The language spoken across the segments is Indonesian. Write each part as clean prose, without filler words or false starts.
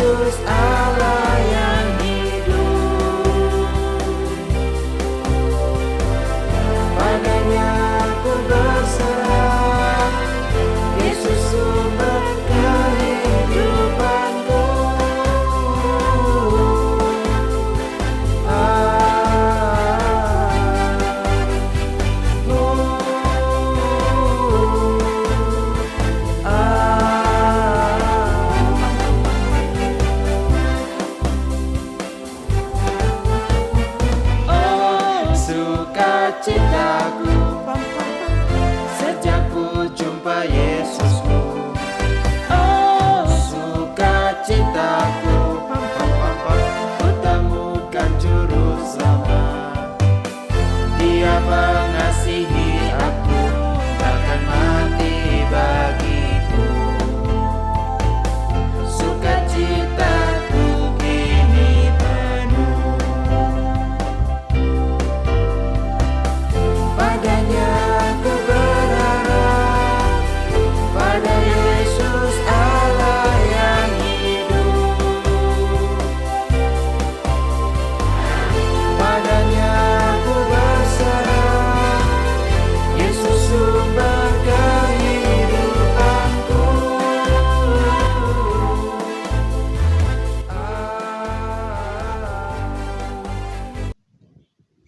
Yesus Allah yang hidup. Padanya ku berserah, Yesus sumber kehidupanku. Sukacitaku sejak ku jumpa Yesusku. Oh, sukacitaku ku temukan juru selamat. Dia mengasihi aku, bahkan mati bagiku. Sukacitaku kini penuh. Padanya ku berharap, pada Yesus Allah yang hidup. Padanya ku berserah, Yesus sumber kehidupanku.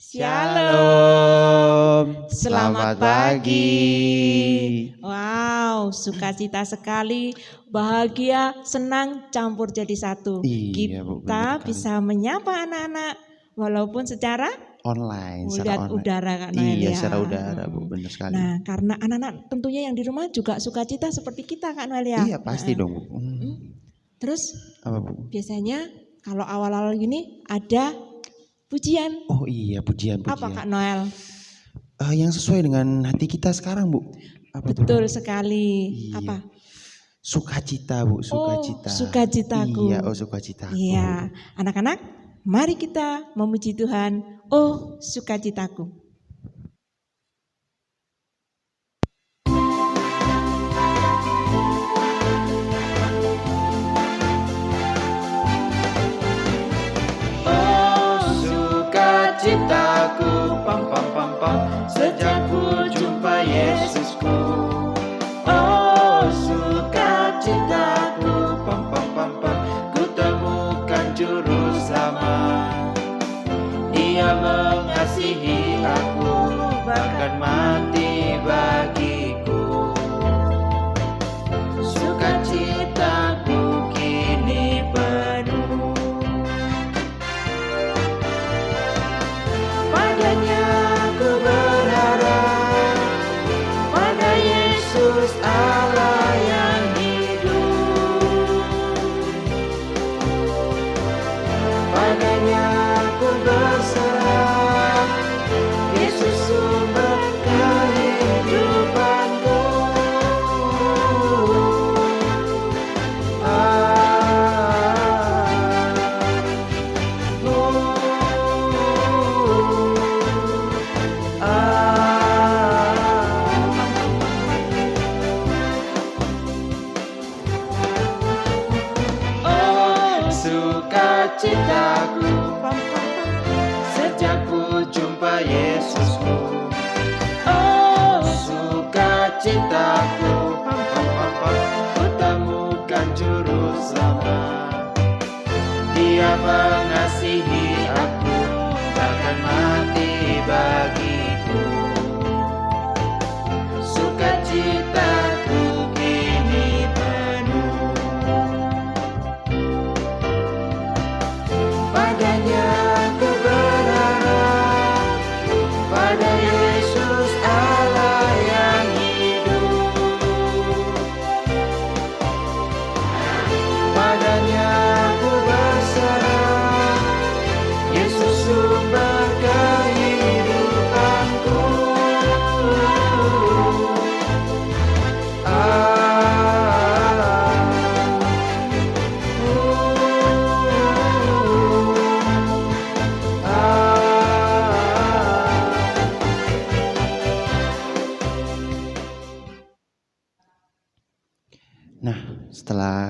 Shalom, Selamat pagi. Wow, sukacita sekali, bahagia, senang, campur jadi satu. Iya, Bu, benar Kita sekali. bisa menyapa anak-anak walaupun secara Online, lihat udara Kak Noel Iya, ya. secara udara, Bu, benar sekali. Nah, karena anak-anak tentunya yang di rumah juga sukacita seperti kita Kak Noel ya. Iya, pasti dong, Bu. Terus Apa, Bu? biasanya kalau awal-awal gini ada pujian. Oh iya, pujian. Apa Kak Noel? Yang sesuai dengan hati kita sekarang, Bu. Apa tuh? Betul sekali. Iya. Apa? Sukacita, Bu, sukacita. Oh, sukacitaku. Iya, sukacitaku. Iya, anak-anak, mari kita memuji Tuhan. Oh, sukacitaku. Oh, sukacitaku, sejak ku jumpa Yesusku. Oh, sukacitaku, ku temukan juru selamat. Dia mengasihi aku, bahkan mati bagiku. Sukacitaku kini penuh. Padanya ku berharap, pada Yesus Allah yang hidup. Padanya ku berserah, Yesus sumber kehidupanku. Oh, sukacitaku sejak ku jumpa Yesusku. Oh, sukacitaku ku temukan juru selamat. Dia mengasihi aku, bahkan mati bagiku. Sukacitaku kini penuh. Padanya ku berharap, pada Yesus Allah yang hidup. Padanya ku berserah,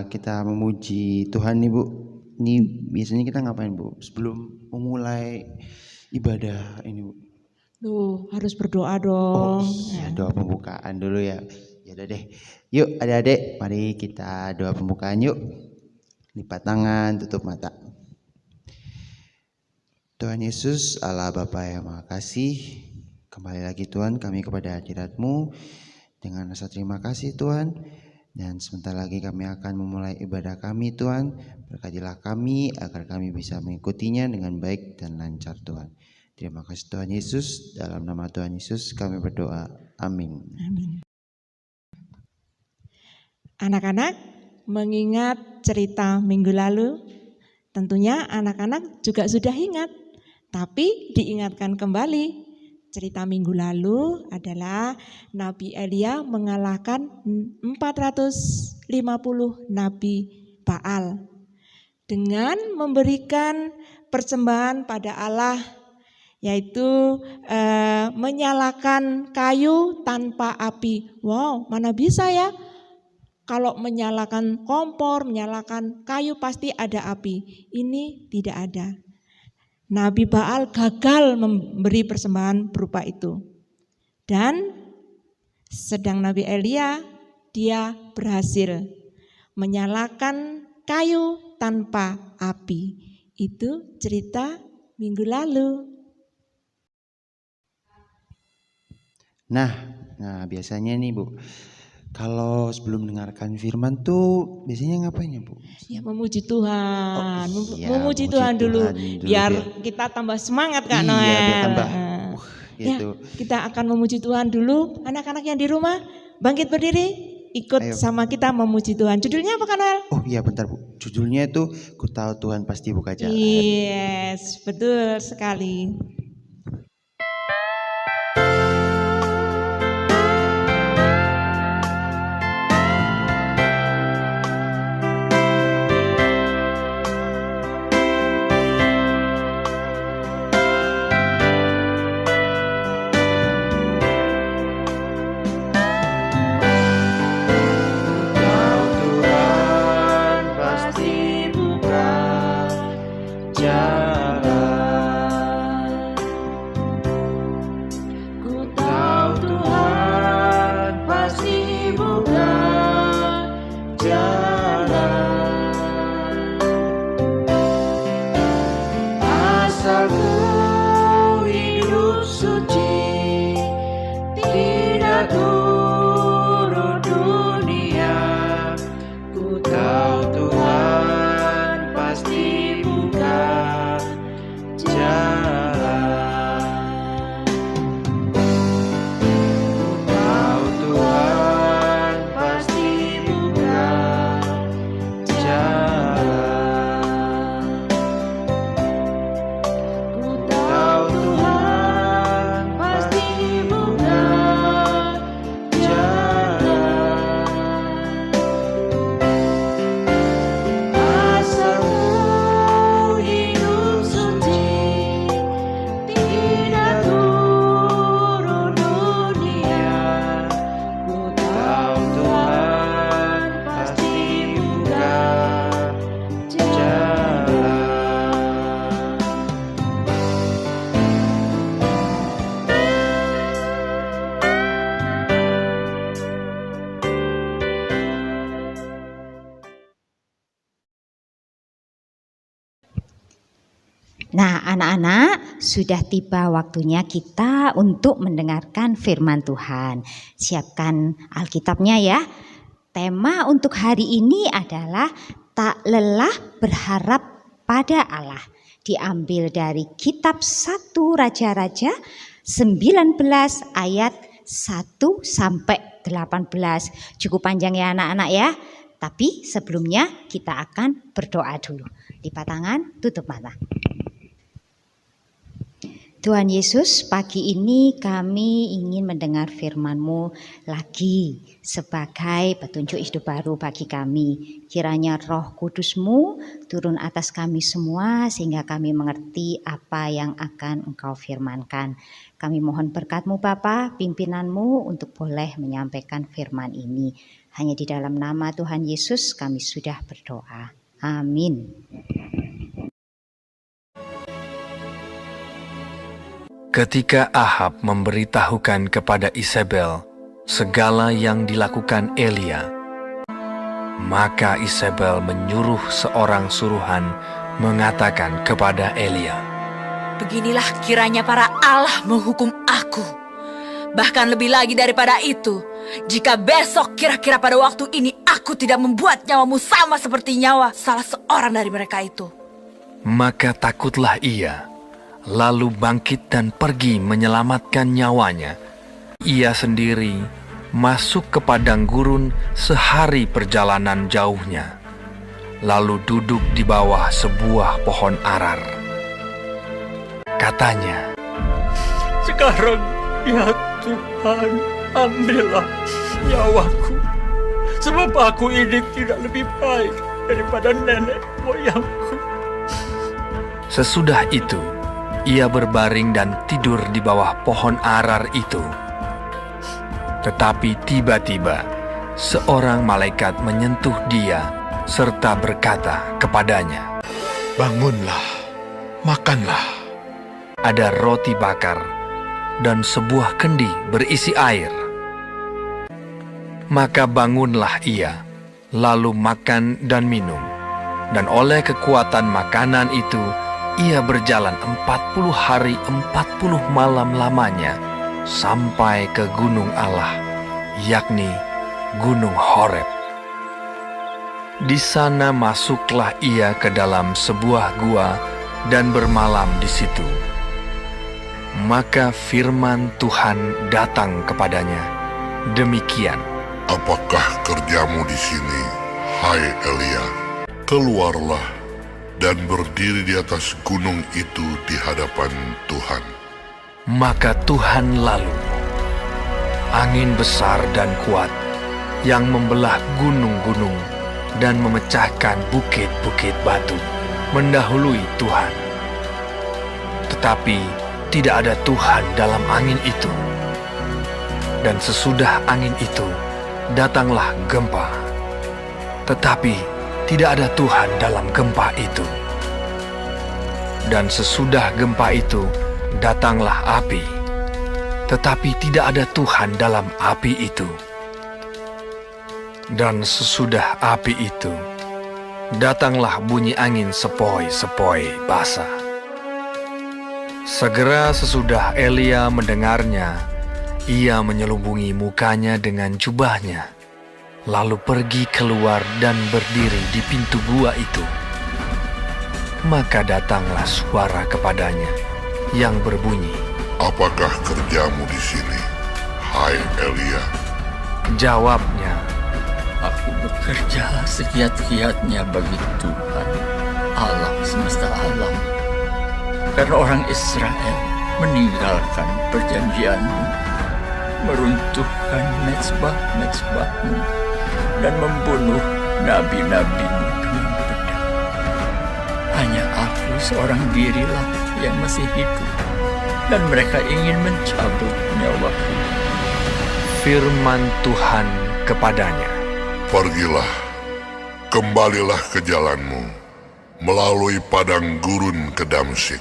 kita memuji Tuhan nih Bu. Ini biasanya kita ngapain Bu? Sebelum memulai ibadah ini Bu. Tuh, harus berdoa Oh dong. iya, doa pembukaan dulu ya. Ya udah deh. Yuk adik-adik, mari kita doa pembukaan yuk. Lipat tangan, tutup mata. Tuhan Yesus, Allah Bapa yang Maha Kasih, kembali lagi Tuhan kami kepada hadirat-Mu dengan rasa terima kasih Tuhan. Dan sebentar lagi kami akan memulai ibadah kami Tuhan. Berkatilah kami agar kami bisa mengikutinya dengan baik dan lancar Tuhan. Terima kasih Tuhan Yesus, dalam nama Tuhan Yesus kami berdoa. Amin. Amin. Anak-anak, mengingat cerita minggu lalu, tentunya anak-anak juga sudah ingat, tapi diingatkan kembali. Cerita minggu lalu adalah Nabi Elia mengalahkan 450 Nabi Baal dengan memberikan persembahan pada Allah, yaitu menyalakan kayu tanpa api. Wow, mana bisa ya? Kalau menyalakan kompor, menyalakan kayu pasti ada api. Ini tidak ada. Nabi Baal gagal memberi persembahan berupa itu. Dan sedang Nabi Elia, dia berhasil menyalakan kayu tanpa api. Itu cerita minggu lalu. Nah biasanya nih Bu, kalau sebelum mendengarkan firman tuh biasanya ngapain ya Bu? Ya memuji Tuhan, iya, memuji Tuhan dulu, biar kita tambah semangat Kak Noel. Iya, biar tambah Ya, gitu. kita akan memuji Tuhan dulu. Anak-anak yang di rumah bangkit berdiri, ikut Ayo. sama kita memuji Tuhan. Judulnya apa Kak Noel? Oh iya bentar Bu, judulnya itu Ku Tahu Tuhan Pasti Buka Jalan. Yes, betul sekali. Nah, anak-anak, sudah tiba waktunya kita untuk mendengarkan firman Tuhan. Siapkan Alkitabnya ya. Tema untuk hari ini adalah tak lelah berharap pada Allah. Diambil dari kitab 1 Raja-Raja 19 ayat 1 sampai 18. Cukup panjang ya anak-anak ya. Tapi sebelumnya kita akan berdoa dulu. Lipat tangan, tutup mata. Tuhan Yesus, pagi ini kami ingin mendengar firman-Mu lagi sebagai petunjuk hidup baru bagi kami. Kiranya Roh Kudus-Mu turun atas kami semua sehingga kami mengerti apa yang akan Engkau firmankan. Kami mohon berkat-Mu Bapa, pimpinan-Mu untuk boleh menyampaikan firman ini. Hanya di dalam nama Tuhan Yesus kami sudah berdoa. Amin. Ketika Ahab memberitahukan kepada Isabel segala yang dilakukan Elia, maka Isabel menyuruh seorang suruhan mengatakan kepada Elia, Beginilah kiranya para Allah menghukum aku. Bahkan lebih lagi daripada itu, jika besok kira-kira pada waktu ini aku tidak membuat nyawamu sama seperti nyawa salah seorang dari mereka itu. Maka takutlah ia, lalu bangkit dan pergi menyelamatkan nyawanya. Ia sendiri masuk ke padang gurun sehari perjalanan jauhnya, lalu duduk di bawah sebuah pohon arar. Katanya, Sekarang ya Tuhan, ambillah nyawaku, sebab aku ini tidak lebih baik daripada nenek moyangku. sesudah itu ia berbaring dan tidur di bawah pohon arar itu. Tetapi tiba-tiba seorang malaikat menyentuh dia serta berkata kepadanya, Bangunlah, makanlah. ada roti bakar dan sebuah kendi berisi air. Maka bangunlah ia, lalu makan dan minum. Dan oleh kekuatan makanan itu, ia berjalan 40 hari 40 malam lamanya sampai ke gunung Allah, yakni Gunung Horeb. Di sana masuklah ia ke dalam sebuah gua dan bermalam di situ. Maka firman Tuhan datang kepadanya, demikian, Apakah kerjamu di sini, hai Elia? Keluarlah dan berdiri di atas gunung itu di hadapan Tuhan. Maka Tuhan lalu, angin besar dan kuat yang membelah gunung-gunung dan memecahkan bukit-bukit batu, mendahului Tuhan. Tetapi tidak ada Tuhan dalam angin itu. Dan sesudah angin itu, datanglah gempa. Tetapi tidak ada Tuhan dalam gempa itu. Dan sesudah gempa itu, datanglah api. Tetapi tidak ada Tuhan dalam api itu. Dan sesudah api itu, datanglah bunyi angin sepoi-sepoi basah. Segera sesudah Elia mendengarnya, ia menyelubungi mukanya dengan jubahnya, lalu pergi keluar dan berdiri di pintu gua itu. Maka datanglah suara kepadanya yang berbunyi, Apakah kerjamu di sini, hai Elia? Jawabnya, Aku bekerja segiat-giatnya bagi Tuhan, Allah semesta alam. Karena orang Israel meninggalkan perjanjianmu, meruntuhkan mezbah-mezbahmu, dan membunuh nabi-nabimu dengan pedang. Hanya aku seorang dirilah yang masih hidup, dan mereka ingin mencabut nyawaku. firman Tuhan kepadanya, Pergilah, kembalilah ke jalanmu, melalui padang gurun ke Damsyik.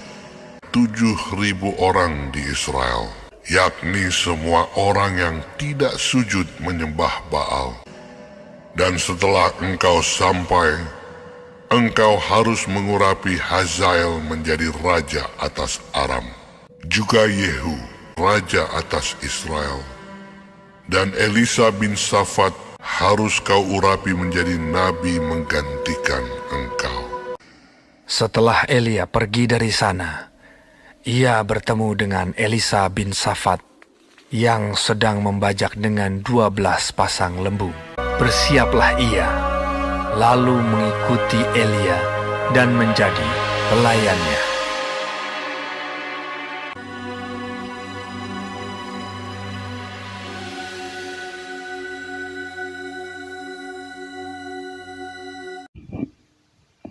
7.000 orang di Israel, yakni semua orang yang tidak sujud menyembah Baal. Dan setelah engkau sampai, engkau harus mengurapi Hazael menjadi raja atas Aram, juga Yehu, raja atas Israel. Dan Elisa bin Safat harus kau urapi menjadi nabi menggantikan engkau. Setelah Elia pergi dari sana, ia bertemu dengan Elisa bin Safat yang sedang membajak dengan 12 pasang lembu. Bersiaplah ia, lalu mengikuti Elia dan menjadi pelayannya.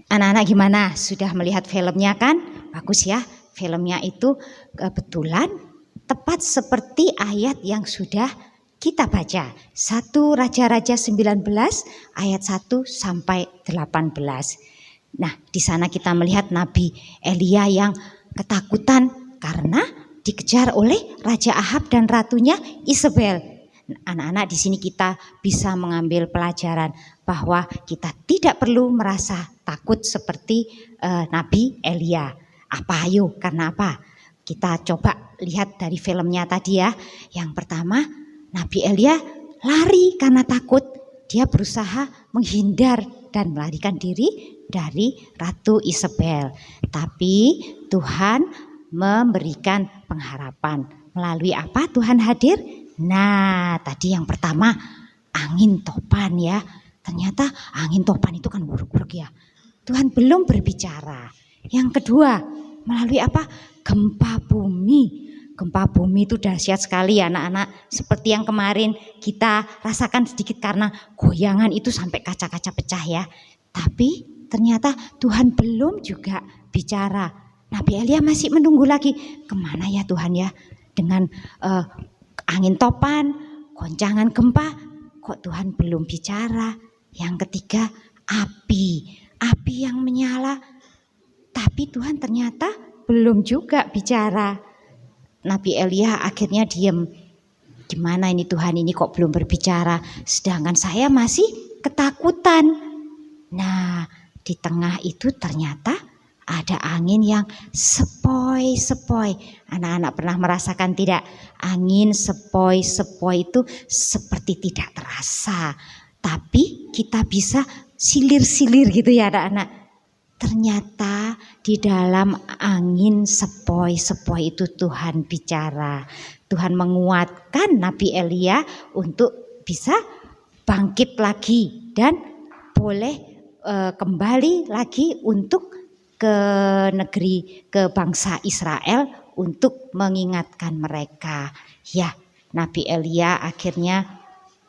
Anak-anak gimana? Sudah melihat filmnya kan? Bagus ya. Filmnya itu kebetulan tepat seperti ayat yang sudah kita baca 1 Raja-Raja 19 ayat 1 sampai 18. Nah, di sana kita melihat Nabi Elia yang ketakutan karena dikejar oleh Raja Ahab dan ratunya Isabel. Anak-anak, di sini kita bisa mengambil pelajaran bahwa kita tidak perlu merasa takut seperti Nabi Elia. Apa ayo? Karena apa? Kita coba lihat dari filmnya tadi ya. Yang pertama, Nabi Elia lari karena takut. Dia berusaha menghindar dan melarikan diri dari Ratu Isabel. Tapi Tuhan memberikan pengharapan. Melalui apa Tuhan hadir? Nah, tadi yang pertama angin topan ya. Ternyata angin topan itu kan buruk-buruk ya. Tuhan belum berbicara. Yang kedua, melalui apa? Gempa bumi. Gempa bumi itu dahsyat sekali ya anak-anak. Seperti yang kemarin kita rasakan sedikit karena goyangan itu sampai kaca-kaca pecah ya. Tapi ternyata Tuhan belum juga bicara. Nabi Elia masih menunggu lagi. Kemana ya Tuhan ya? Dengan angin topan, goncangan gempa, kok Tuhan belum bicara. Yang ketiga, api. Api yang menyala. Tapi Tuhan ternyata belum juga bicara. Nabi Elia akhirnya diam. Gimana ini Tuhan, ini kok belum berbicara? Sedangkan saya masih ketakutan. Nah, di tengah itu ternyata ada angin yang sepoi-sepoi. Anak-anak pernah merasakan tidak? Angin sepoi-sepoi itu seperti tidak terasa. Tapi kita bisa silir-silir gitu ya anak-anak. Ternyata di dalam angin sepoi-sepoi itu Tuhan bicara. Tuhan menguatkan Nabi Elia untuk bisa bangkit lagi dan boleh kembali lagi untuk ke negeri, ke bangsa Israel untuk mengingatkan mereka. Ya, Nabi Elia akhirnya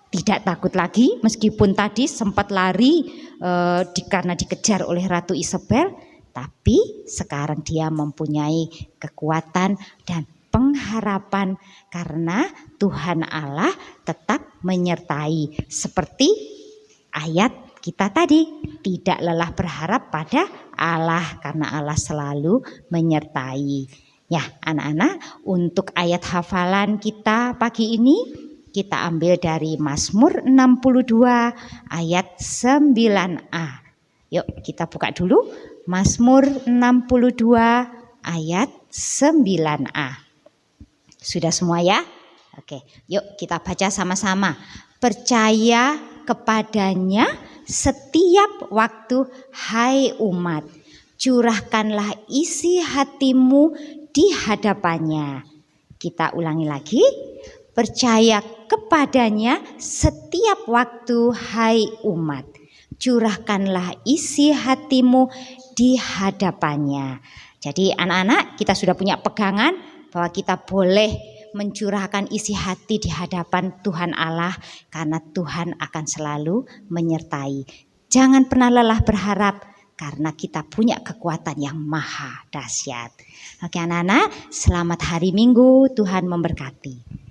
tidak takut lagi meskipun tadi sempat lari karena dikejar oleh Ratu Isabel, tapi sekarang dia mempunyai kekuatan dan pengharapan karena Tuhan Allah tetap menyertai. Seperti ayat kita tadi, tidak lelah berharap pada Allah karena Allah selalu menyertai. Ya anak-anak, untuk ayat hafalan kita pagi ini kita ambil dari Mazmur 62 ayat 9a. Yuk kita buka dulu Mazmur 62 ayat 9a. Sudah semua ya? Oke, yuk kita baca sama-sama. Percaya kepadanya setiap waktu, hai umat. Curahkanlah isi hatimu di hadapannya. Kita ulangi lagi. Percaya kepadanya setiap waktu, hai umat. Curahkanlah isi hatimu di hadapannya. Jadi anak-anak, kita sudah punya pegangan bahwa kita boleh mencurahkan isi hati di hadapan Tuhan Allah karena Tuhan akan selalu menyertai. Jangan pernah lelah berharap karena kita punya kekuatan yang maha dahsyat. Oke anak-anak, selamat hari Minggu, Tuhan memberkati.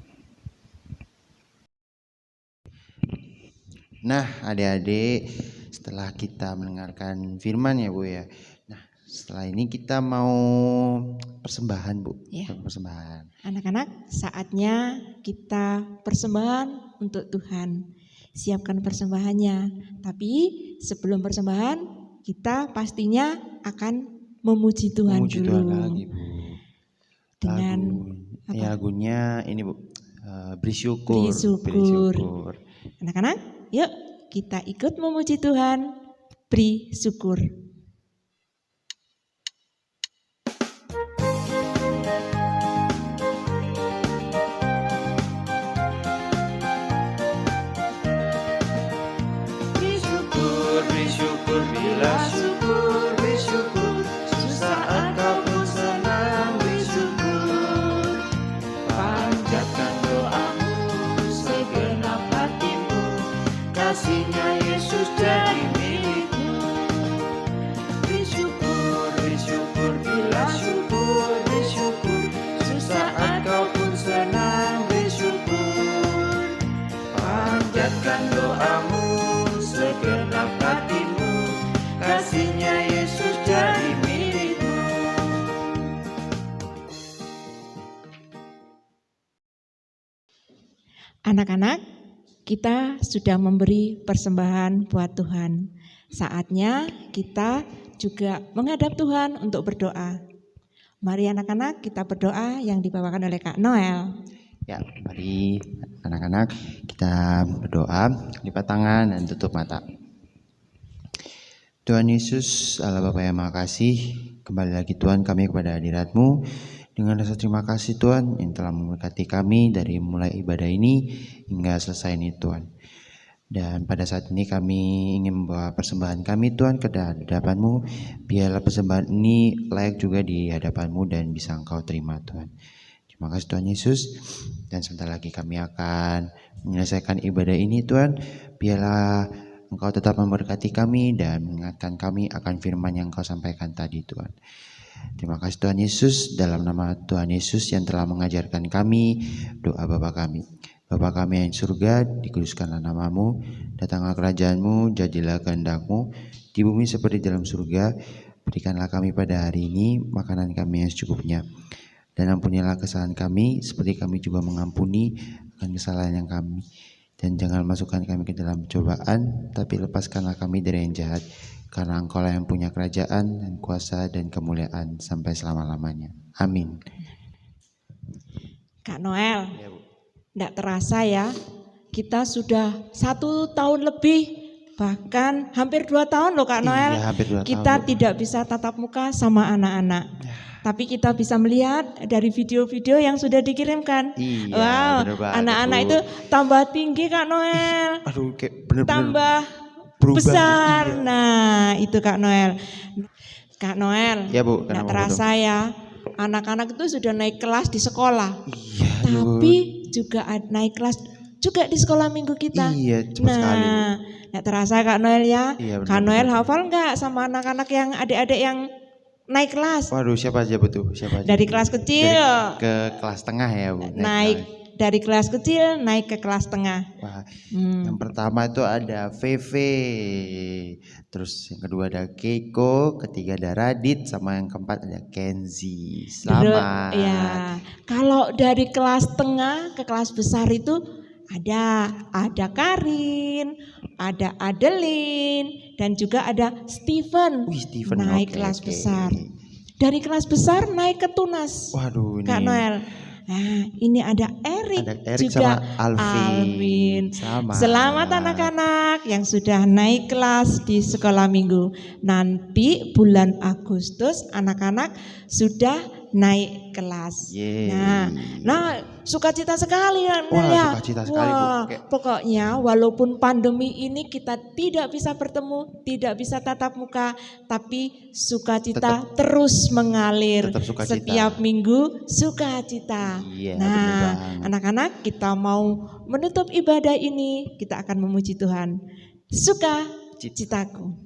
Nah, adik-adik, setelah kita mendengarkan firman ya Bu ya. Nah, setelah ini kita mau persembahan Bu. Ya. Persembahan. Anak-anak, saatnya kita persembahan untuk Tuhan. Siapkan persembahannya. Tapi sebelum persembahan, kita pastinya akan memuji Tuhan Memuji dulu. Tuhan lagi Bu. Dengan Lagu, ya, lagunya ini Bu, beri syukur. Beri syukur. Anak-anak, yuk kita ikut memuji Tuhan, beri syukur. Beri syukur bila syukur, beri syukur. Sesaat kau pun senang, beri syukur. Panjatkan doamu, segenap hatimu. Kasihnya Yesus jadi milikmu. Beri syukur bila syukur, beri syukur. Sesaat kau pun senang, beri syukur. Yesus jadi milikmu. Anak-anak, kita sudah memberi persembahan buat Tuhan. Saatnya kita juga menghadap Tuhan untuk berdoa. Mari anak-anak kita berdoa yang dibawakan oleh Kak Noel. Ya, mari anak-anak kita berdoa, lipat tangan dan tutup mata. Tuhan Yesus, Allah Bapa yang Maha Kasih, kembali lagi Tuhan kami kepada hadirat-Mu. Dengan rasa terima kasih Tuhan yang telah memberkati kami dari mulai ibadah ini hingga selesai ini Tuhan. Dan pada saat ini kami ingin membawa persembahan kami Tuhan ke hadapan-Mu. Biarlah persembahan ini layak juga di hadapan-Mu dan bisa Engkau terima Tuhan. Terima kasih Tuhan Yesus. Dan sebentar lagi kami akan menyelesaikan ibadah ini Tuhan. Biarlah Engkau tetap memberkati kami dan mengingatkan kami akan firman yang Engkau sampaikan tadi Tuhan. Terima kasih Tuhan Yesus, dalam nama Tuhan Yesus yang telah mengajarkan kami doa Bapa kami. Bapa kami yang di surga, dikuduskanlah nama-Mu, datanglah kerajaan-Mu, jadilah kehendak-Mu, di bumi seperti dalam surga. Berikanlah kami pada hari ini makanan kami yang secukupnya. Dan ampunilah kesalahan kami, seperti kami juga mengampuni akan kesalahan yang kami. Dan jangan masukkan kami ke dalam cobaan, tapi lepaskanlah kami dari yang jahat. Karena Engkau-lah yang punya kerajaan dan kuasa dan kemuliaan sampai selama-lamanya. Amin. Kak Noel, tidak terasa ya, kita sudah 1 tahun lebih, bahkan hampir 2 tahun loh Kak Noel. Iya, hampir 2 kita tahun. tidak bisa tatap muka sama anak-anak. Tapi kita bisa melihat dari video-video yang sudah dikirimkan. Iya, wow, bener banget, anak-anak Bu. itu tambah tinggi Kak Noel. Aduh, kayak bener-bener Tambah berubah. besar. Iya. Nah, itu Kak Noel. Kak Noel, Ya Bu, tidak kenapa, Bu? terasa ya, anak-anak itu sudah naik kelas di sekolah. Iya, Tapi juga naik kelas juga di sekolah minggu kita. Iya, cepat sekali, Bu. Nah, tidak terasa Kak Noel ya. Iya, benar, Kak Noel benar. hafal nggak sama anak-anak yang adik-adik yang naik kelas? Waduh, siapa aja betul? Siapa aja? Dari kelas kecil Ke kelas tengah ya Bu? naik dari kelas kecil naik ke kelas tengah. Wah, Hmm. yang pertama itu ada VV, terus yang kedua ada Keiko, ketiga ada Radit, sama yang keempat ada Kenzi. Selamat. Ya, kalau dari kelas tengah ke kelas besar itu ada Karin, ada Adeline, dan juga ada Steven. Wih, Steven, naik oke, kelas oke. besar. Dari kelas besar naik ke tunas. Waduh, ini Kak Noel. Nah, ini ada Erik, ada Erik juga sama Alvin. Selamat anak-anak yang sudah naik kelas di sekolah minggu. Nanti bulan Agustus anak-anak sudah naik kelas. Yeay. Nah, sukacita sekali ya. Wah, ya. sukacita sekali, Bu. Wah, Kayak- pokoknya walaupun pandemi ini kita tidak bisa bertemu, tidak bisa tatap muka, tapi sukacita terus mengalir. Tetap sukacita. Setiap minggu sukacita. Iya, bener Nah, banget. anak-anak kita mau menutup ibadah ini, kita akan memuji Tuhan. Sukacitaku.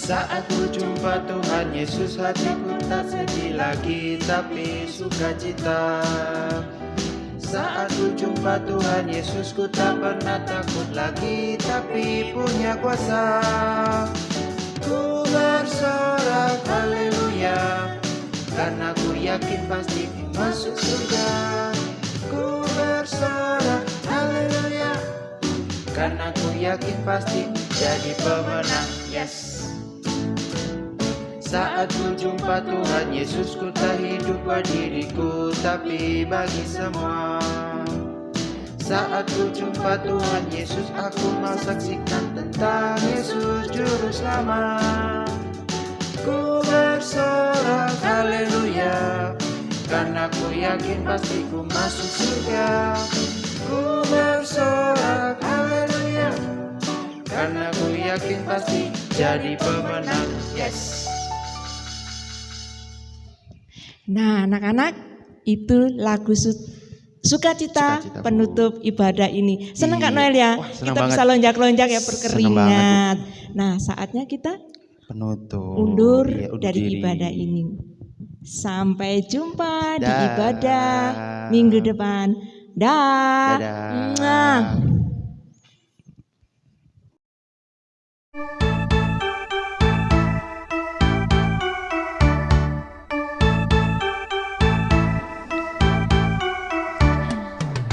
Saat ku jumpa Tuhan Yesus, hatiku tak sedih lagi tapi sukacita. Saat ku jumpa Tuhan Yesus, ku tak pernah takut lagi tapi punya kuasa. Ku bersorak haleluya, karena ku yakin pasti ku masuk surga. Ku bersorak haleluya, karena ku yakin pasti jadi pemenang. Yes. Saat ku jumpa Tuhan Yesus, ku tak hidup buat diriku tapi bagi semua. Saat ku jumpa Tuhan Yesus, aku mau saksikan tentang Yesus Juru Selamat. Ku bersorak haleluya, karena ku yakin pasti ku masuk surga. Ku bersorak haleluya, karena ku yakin pasti jadi pemenang. Yes. Nah, anak-anak, itu lagu sukacita Sukacita, Bu. penutup ibadah ini. Senang Kak Iya. Noel ya? Wah, senang Kita banget. bisa lonjak-lonjak ya Senang berkeringat. Nah, saatnya kita Penutup. undur Iya, dari diri. ibadah ini. Sampai jumpa di Dah. ibadah minggu depan. Dah. Dadah.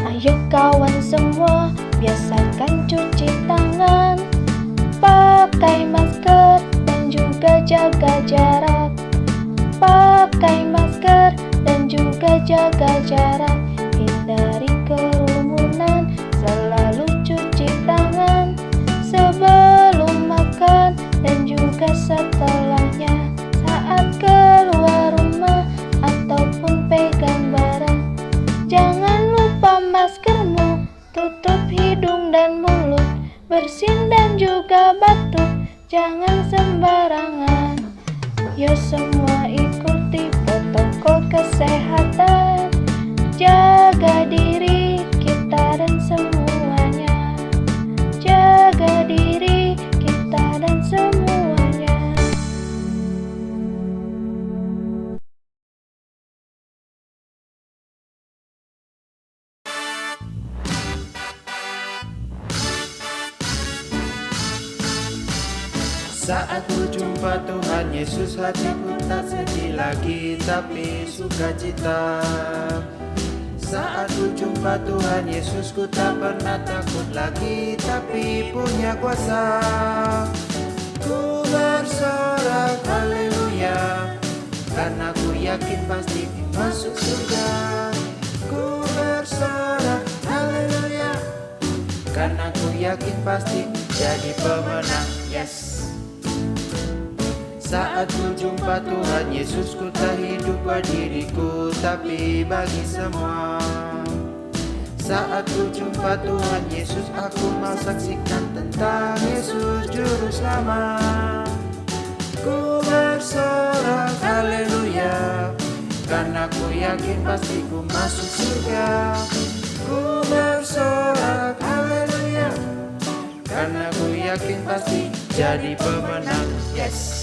Ayo kawan semua, biasakan cuci tangan, pakai masker dan juga jaga jarak. Pakai masker dan juga jaga jarak. Hindari kerumunan, selalu cuci tangan sebelum makan dan juga setelahnya. Saat keluar rumah ataupun pegang barang, jangan lupa maskermu, tutup hidung dan mulut, bersin dan juga batuk, jangan sembarangan. Yo semua ikuti protokol kesehatan, jaga diri kita dan semuanya. Jaga diri kita dan semuanya. Saat ku jumpa Tuhan Yesus, hatiku tak sedih lagi tapi sukacita. Saat ku jumpa Tuhan Yesus, ku tak pernah takut lagi tapi punya kuasa. Ku bersorak haleluya, karena ku yakin pasti masuk surga. Ku bersorak haleluya, karena ku yakin pasti jadi pemenang. Yes. Saat ku jumpa Tuhan Yesus, ku tak hidup buat diriku tapi bagi semua. Saat ku jumpa Tuhan Yesus, aku mau saksikan tentang Yesus Juru Selamat. Ku bersorak haleluya, karena ku yakin pasti ku masuk surga. Ku bersorak haleluya, karena ku yakin pasti jadi pemenang. Yes.